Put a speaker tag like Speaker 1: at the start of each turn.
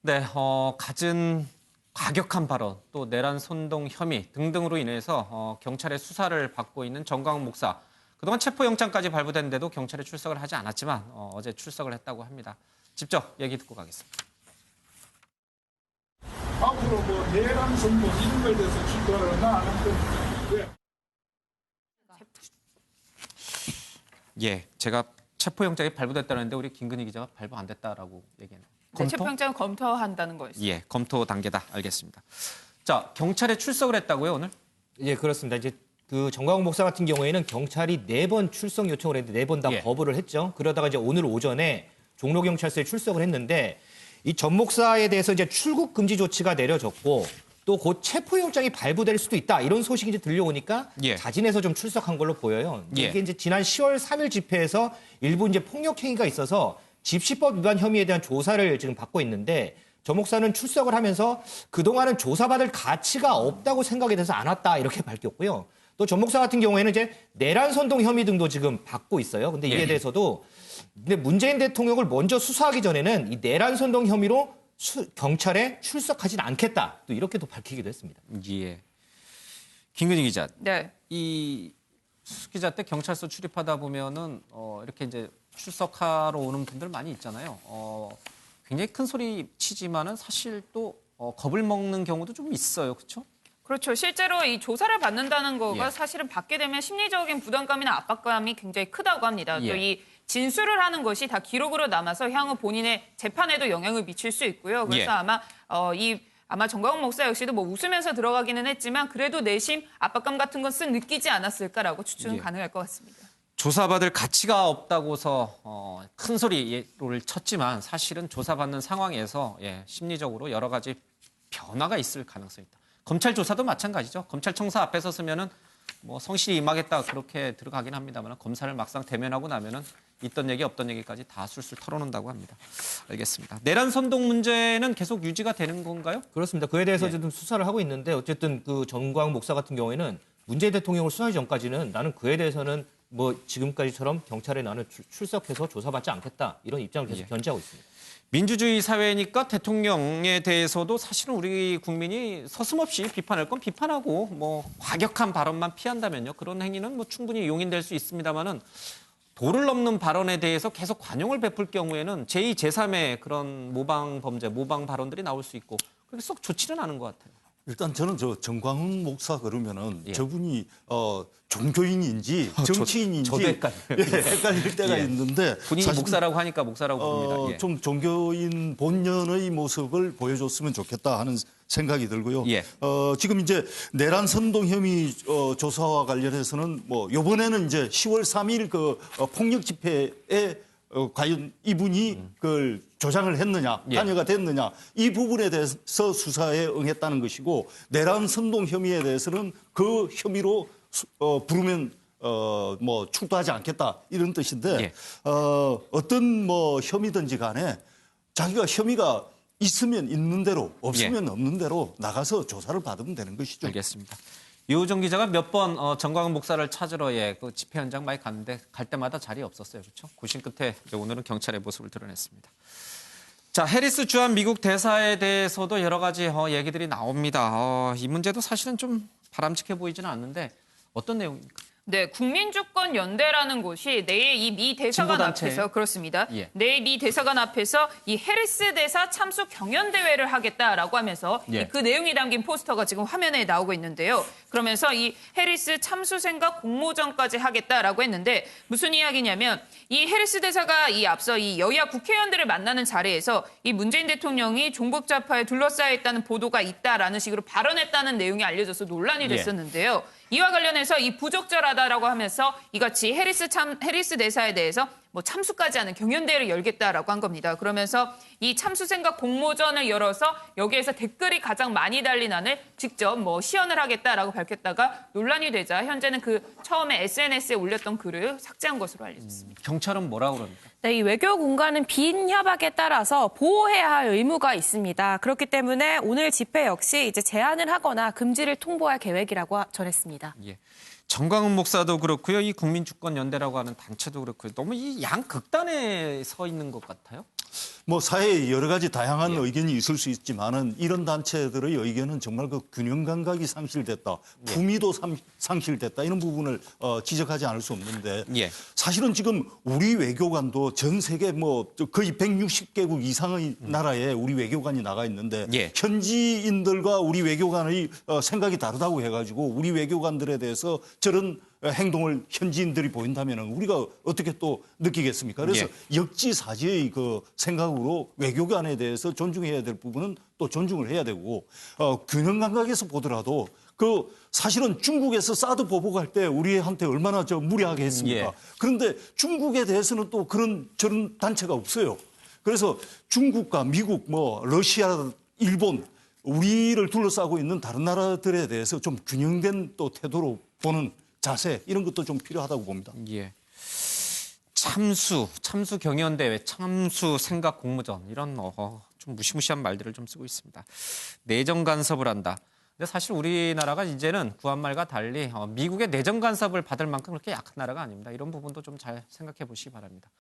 Speaker 1: 네, 갖은 과격한 발언, 또 내란 선동 혐의 등등으로 인해서 경찰의 수사를 받고 있는 정광훈 목사. 그동안 체포영장까지 발부됐는데도 경찰에 출석을 하지 않았지만 어제 출석을 했다고 합니다. 직접 얘기 듣고 가겠습니다.
Speaker 2: 앞으로 뭐 내란 선동 이런 거에 대해서 출두를 하나 안 하는
Speaker 1: 예, 제가 체포영장이 발부됐다는데 우리 김근희 기자가 발부 안 됐다라고 얘기했네요.
Speaker 3: 네, 체포영장 검토한다는 거였어요.
Speaker 1: 예, 검토 단계다. 알겠습니다. 자, 경찰에 출석을 했다고요, 오늘?
Speaker 4: 예, 그렇습니다. 이제 그 정광훈 목사 같은 경우에는 경찰이 4번 출석 요청을 했는데 4번 다 거부를 했죠. 그러다가 이제 오늘 오전에 종로경찰서에 출석을 했는데 이 전 목사에 대해서 이제 출국 금지 조치가 내려졌고 또 곧 체포영장이 발부될 수도 있다. 이런 소식이 이제 들려오니까 자진해서 좀 출석한 걸로 보여요. 이게 이제 지난 10월 3일 집회에서 일부 이제 폭력 행위가 있어서 집시법 위반 혐의에 대한 조사를 지금 받고 있는데 전 목사는 출석을 하면서 그동안은 조사받을 가치가 없다고 생각이 돼서 안 왔다 이렇게 밝혔고요. 또 전 목사 같은 경우에는 이제 내란 선동 혐의 등도 지금 받고 있어요. 근데 이에 대해서도 근데 문재인 대통령을 먼저 수사하기 전에는 이 내란 선동 혐의로 경찰에 출석하진 않겠다. 또 이렇게도 밝히기도 했습니다.
Speaker 1: 예. 김근희 기자.
Speaker 3: 네.
Speaker 1: 이 수 기자 때 경찰서 출입하다 보면은 이렇게 이제 출석하러 오는 분들 많이 있잖아요. 굉장히 큰 소리 치지만은 사실 또 겁을 먹는 경우도 좀 있어요, 그렇죠?
Speaker 3: 그렇죠. 실제로 이 조사를 받는다는 거가 사실은 받게 되면 심리적인 부담감이나 압박감이 굉장히 크다고 합니다. 또 이 진술을 하는 것이 다 기록으로 남아서 향후 본인의 재판에도 영향을 미칠 수 있고요. 그래서 아마 정광훈 목사 역시도 뭐 웃으면서 들어가기는 했지만 그래도 내심 압박감 같은 것은 느끼지 않았을까라고 추측은 가능할 것 같습니다.
Speaker 1: 조사받을 가치가 없다고서 큰 소리를 쳤지만 사실은 조사받는 상황에서 심리적으로 여러 가지 변화가 있을 가능성이 있다. 검찰 조사도 마찬가지죠. 검찰 청사 앞에 섰으면은 뭐 성실히 임하겠다 그렇게 들어가긴 합니다만 검사를 막상 대면하고 나면은 있던 얘기 없던 얘기까지 다 술술 털어놓는다고 합니다. 알겠습니다. 내란 선동 문제는 계속 유지가 되는 건가요?
Speaker 4: 그렇습니다. 그에 대해서 지금 수사를 하고 있는데 어쨌든 그 정광훈 목사 같은 경우에는 문재인 대통령을 수사하기 전까지는 나는 그에 대해서는 뭐 지금까지처럼 경찰에 나는 출석해서 조사받지 않겠다 이런 입장을 계속 견지하고 있습니다.
Speaker 1: 민주주의 사회니까 대통령에 대해서도 사실은 우리 국민이 서슴없이 비판할 건 비판하고 뭐 과격한 발언만 피한다면요. 그런 행위는 뭐 충분히 용인될 수 있습니다만은 도를 넘는 발언에 대해서 계속 관용을 베풀 경우에는 제2, 제3의 그런 모방 범죄, 모방 발언들이 나올 수 있고 그렇게 썩 좋지는 않은 것 같아요.
Speaker 5: 일단 저는 정광훈 목사 그러면은 저분이 종교인인지 정치인인지
Speaker 1: 저도
Speaker 5: 헷갈릴 때가 있는데
Speaker 1: 본인이 목사라고 하니까 목사라고 부릅니다.
Speaker 5: 좀 종교인 본연의 모습을 보여줬으면 좋겠다 하는 생각이 들고요. 지금 이제 내란 선동 혐의 조사와 관련해서는 뭐 이번에는 이제 10월 3일 그 폭력 집회에 과연 이분이 그걸 조장을 했느냐, 관여가 됐느냐 이 부분에 대해서 수사에 응했다는 것이고 내란 선동 혐의에 대해서는 그 혐의로 부르면 뭐 출두하지 않겠다 이런 뜻인데 어떤 뭐 혐의든지 간에 자기가 혐의가 있으면 있는 대로 없으면 없는 대로 나가서 조사를 받으면 되는 것이죠.
Speaker 1: 알겠습니다. 유호정 기자가 몇 번 정광훈 목사를 찾으러 그 집회 현장 많이 갔는데 갈 때마다 자리에 없었어요. 그렇죠? 고심 끝에 오늘은 경찰의 모습을 드러냈습니다. 자, 해리스 주한 미국 대사에 대해서도 여러 가지 얘기들이 나옵니다. 이 문제도 사실은 좀 바람직해 보이지는 않는데 어떤 내용입니까?
Speaker 3: 네, 국민주권연대라는 곳이 내일 이 미 대사관 앞에서 그렇습니다. 내일 미 대사관 앞에서 이 해리스 대사 참수 경연대회를 하겠다라고 하면서 그 내용이 담긴 포스터가 지금 화면에 나오고 있는데요. 그러면서 이 해리스 참수 생각 공모전까지 하겠다라고 했는데 무슨 이야기냐면 이 해리스 대사가 이 앞서 이 여야 국회의원들을 만나는 자리에서 이 문재인 대통령이 종북 좌파에 둘러싸여 있다는 보도가 있다라는 식으로 발언했다는 내용이 알려져서 논란이 됐었는데요. 이와 관련해서 이 부적절하다라고 하면서 이같이 해리스 대사에 대해서 뭐 참수까지 하는 경연대회를 열겠다라고 한 겁니다. 그러면서 이 참수 생각 공모전을 열어서 여기에서 댓글이 가장 많이 달린 안을 직접 뭐 시연을 하겠다라고 밝혔다가 논란이 되자 현재는 그 처음에 SNS에 올렸던 글을 삭제한 것으로 알려졌습니다.
Speaker 1: 경찰은 뭐라고 그럽니까?
Speaker 6: 네, 이 외교 공간은 비인 협약에 따라서 보호해야 할 의무가 있습니다. 그렇기 때문에 오늘 집회 역시 이제 제한을 하거나 금지를 통보할 계획이라고 전했습니다.
Speaker 1: 정광훈 목사도 그렇고요. 이 국민주권연대라고 하는 단체도 그렇고요. 너무 이 양극단에 서 있는 것 같아요.
Speaker 5: 뭐 사회에 여러 가지 다양한 의견이 있을 수 있지만은 이런 단체들의 의견은 정말 그 균형 감각이 상실됐다, 품위도 상실됐다 이런 부분을 지적하지 않을 수 없는데 사실은 지금 우리 외교관도 전 세계 뭐 거의 160개국 이상의 나라에 우리 외교관이 나가 있는데 현지인들과 우리 외교관의 생각이 다르다고 해가지고 우리 외교관들에 대해서 저런 행동을 현지인들이 보인다면 우리가 어떻게 또 느끼겠습니까? 그래서 역지사지의 그 생각으로 외교관에 대해서 존중해야 될 부분은 또 존중을 해야 되고 균형 감각에서 보더라도 그 사실은 중국에서 사드 보복할 때 우리한테 얼마나 무례하게 했습니까? 그런데 중국에 대해서는 또 저런 단체가 없어요. 그래서 중국과 미국, 뭐 러시아, 일본 우리를 둘러싸고 있는 다른 나라들에 대해서 좀 균형된 또 태도로 보는 자세 이런 것도 좀 필요하다고 봅니다.
Speaker 1: 참수 경연대회, 참수 생각 공모전 이런 좀 무시무시한 말들을 좀 쓰고 있습니다. 내정 간섭을 한다. 근데 사실 우리나라가 이제는 구한말과 달리 미국의 내정 간섭을 받을 만큼 그렇게 약한 나라가 아닙니다. 이런 부분도 좀 잘 생각해 보시기 바랍니다.